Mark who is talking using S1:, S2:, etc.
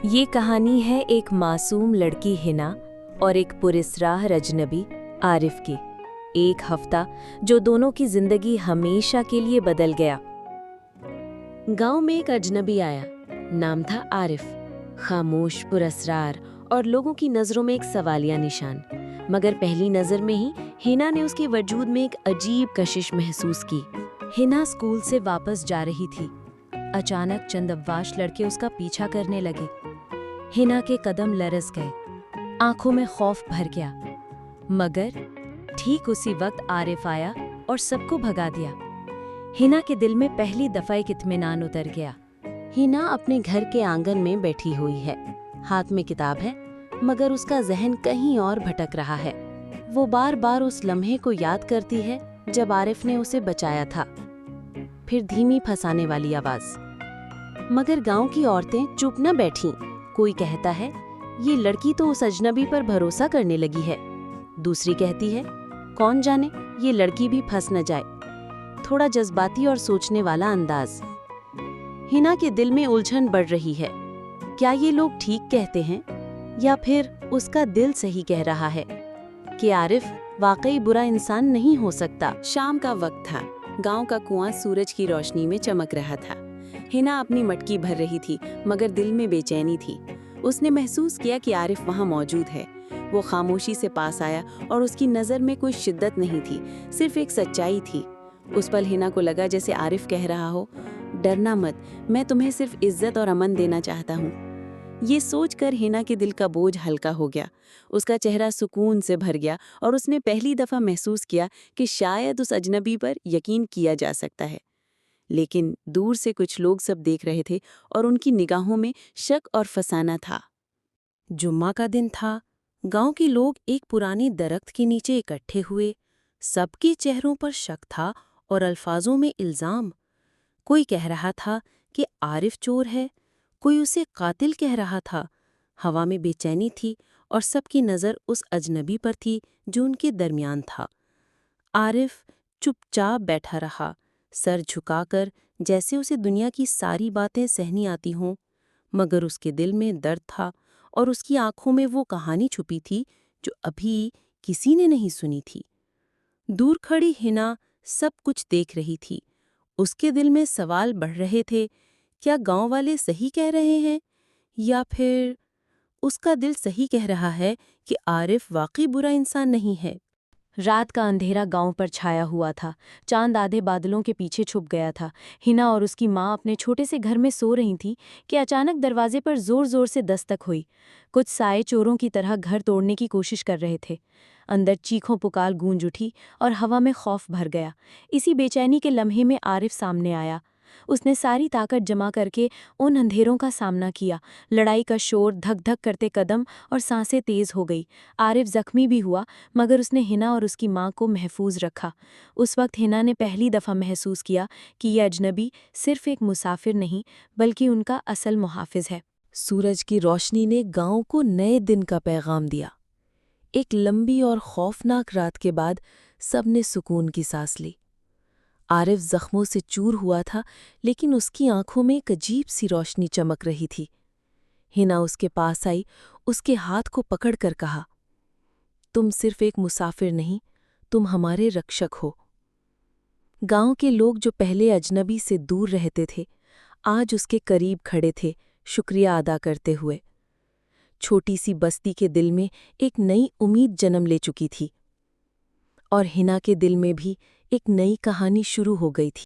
S1: ये कहानी है एक मासूम लड़की हिना और एक पुरस्राह अजनबी आरिफ की। एक हफ्ता जो दोनों की जिंदगी हमेशा के लिए बदल गया। गांव में एक अजनबी आया, नाम था आरिफ। खामोश, पुरस्रार और लोगों की नजरों में एक सवालिया निशान। मगर पहली नजर में ही हिना ने उसके वजूद में एक अजीब कशिश महसूस की। हिना स्कूल से वापस जा रही थी। अचानक चंद अव्वाश लड़के उसका पीछा करने लगे। हिना के कदम लरस गए, आंखों में खौफ भर गया। मगर ठीक उसी वक्त आरिफ आया और सबको भगा दिया। हिना के दिल में पहली दफा एक इत्मीनान उतर गया। हिना अपने घर के आंगन में बैठी हुई है, हाथ में किताब है, मगर उसका जहन कहीं और भटक रहा है। वो बार बार उस लम्हे को याद करती है जब आरिफ ने उसे बचाया था। फिर धीमी फंसाने वाली आवाज। मगर गांव की औरतें चुप न बैठीं। कोई कहता है, ये लड़की तो उस अजनबी पर भरोसा करने लगी है। दूसरी कहती है, कौन जाने ये लड़की भी फंस न जाए। थोड़ा जज्बाती और सोचने वाला अंदाज। हिना के दिल में उलझन बढ़ रही है। क्या ये लोग ठीक कहते हैं या फिर उसका दिल सही कह रहा है कि आरिफ वाकई बुरा इंसान नहीं हो सकता।
S2: शाम का वक्त था। गांव का कुआं सूरज की रोशनी में चमक रहा था। हिना अपनी मटकी भर रही थी, मगर दिल में बेचैनी थी। उसने महसूस किया कि आरिफ वहां मौजूद है। वो खामोशी से पास आया और उसकी नज़र में कोई शिद्दत नहीं थी, सिर्फ एक सच्चाई थी। उस पल हिना को लगा जैसे आरिफ कह रहा हो, डरना मत, मैं तुम्हें सिर्फ इज्जत और अमन देना चाहता हूँ। ये सोचकर हिना के दिल का बोझ हल्का हो गया। उसका चेहरा सुकून से भर गया और उसने पहली दफ़ा महसूस किया कि शायद उस अजनबी पर यकीन किया जा सकता है। लेकिन दूर से कुछ लोग सब देख रहे थे और उनकी निगाहों में शक और फसाना था।
S1: जुम्मा का दिन था। गांव के लोग एक पुरानी दरख्त के नीचे इकट्ठे हुए। सबके चेहरों पर शक था और अल्फाजों में इल्जाम। कोई कह रहा था कि आरिफ चोर है, कोई उसे कातिल कह रहा था। हवा में बेचैनी थी और सबकी नज़र उस अजनबी पर थी जो उनके दरमियान था। आरिफ चुपचाप बैठा रहा, सर झुकाकर, जैसे उसे दुनिया की सारी बातें सहनी आती हों। मगर उसके दिल में दर्द था और उसकी आंखों में वो कहानी छुपी थी जो अभी किसी ने नहीं सुनी थी। दूर खड़ी हिना सब कुछ देख रही थी। उसके दिल में सवाल बढ़ रहे थे, क्या गांव वाले सही कह रहे हैं या फिर उसका दिल सही कह रहा है कि आरिफ वाकई बुरा इंसान नहीं है। रात का अंधेरा गांव पर छाया हुआ था। चांद आधे बादलों के पीछे छुप गया था। हिना और उसकी माँ अपने छोटे से घर में सो रही थीं कि अचानक दरवाजे पर जोर जोर से दस्तक हुई। कुछ साए चोरों की तरह घर तोड़ने की कोशिश कर रहे थे। अंदर चीखों पुकार गूंज उठी और हवा में खौफ भर गया। इसी बेचैनी के लम्हे में आरिफ सामने आया। उसने सारी ताकत जमा करके उन अंधेरों का सामना किया। लड़ाई का शोर, धक धक करते कदम और सांसें तेज हो गई। आरिफ जख्मी भी हुआ, मगर उसने हिना और उसकी माँ को महफूज रखा। उस वक्त हिना ने पहली दफ़ा महसूस किया कि यह अजनबी सिर्फ एक मुसाफिर नहीं, बल्कि उनका असल मुहाफिज है। सूरज की रोशनी ने गांव को नए दिन का पैगाम दिया। एक लंबी और खौफनाक रात के बाद सबने सुकून की सांस ली। आरिफ जख्मों से चूर हुआ था, लेकिन उसकी आंखों में एक अजीब सी रोशनी चमक रही थी। हिना उसके पास आई, उसके हाथ को पकड़कर कहा, तुम सिर्फ एक मुसाफिर नहीं, तुम हमारे रक्षक हो। गांव के लोग जो पहले अजनबी से दूर रहते थे, आज उसके करीब खड़े थे, शुक्रिया अदा करते हुए। छोटी सी बस्ती के दिल में एक नई उम्मीद जन्म ले चुकी थी और हिना के दिल में भी एक नई कहानी शुरू हो गई थी।